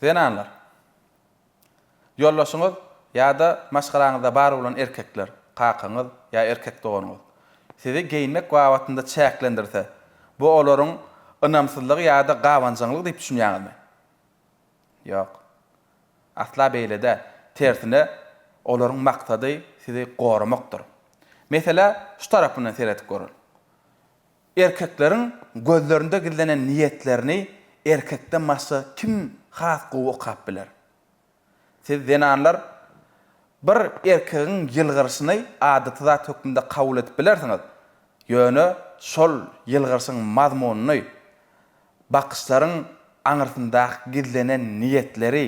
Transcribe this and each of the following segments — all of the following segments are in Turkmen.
Denanlar. Yollaşyňyz ýa-da maşgaraňyzda bar bolan erkekler, qaqaňyz ýa erkek doganyňyz sizi geyinmek wagtynda çäklendirse, bu olaryň ynamsyzlygy ýa-da gawanjaňlygy diýip düşünýäňizmi? Ýok. Asla beýle-de, tersine olaryň maksady sizi goramakdyr. Mesela şu tarapyna seretip görün. Erkekleriň gözlerinde gizlenen niyetlerini erkekden başga kim has gowy okap biler? Siz denanlar bir erkegiň ýylgyrysyny adaty zat hökmünde kabul edip bilersiňiz. Ýöne şol ýylgyrysyň mazmunyny, bakışlaryň aňyrsynda gizlenen niyetleri,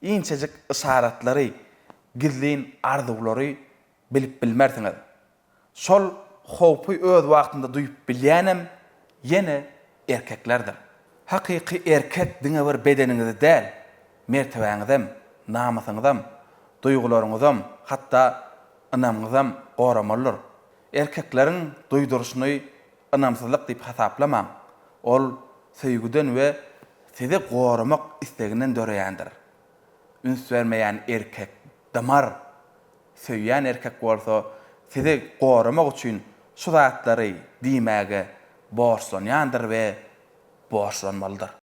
inçejik işaratlary, gizlin arzulary bilip bilmersiňiz. Şol howpy öz wagtynda duýup bilýänem ýene erkeklerdir. Hakyky erkek diňe bir bedeniňizde däl, mertebeňizem, namasyňyzam, duýgularyňyzam, hatda ynamyňyzam goramalydyr. Erkekleriň duýduryşyny ynamsyzlyk diýip hasaplamaň. Ol söýgüden we sizi goramak isteginden döreýändir. Üns vermeýän erkek damar, söýýän erkek bolsa sizi goramak üçin şu zatlary diýmäge borçlanýandyr we borçlanmalydyr.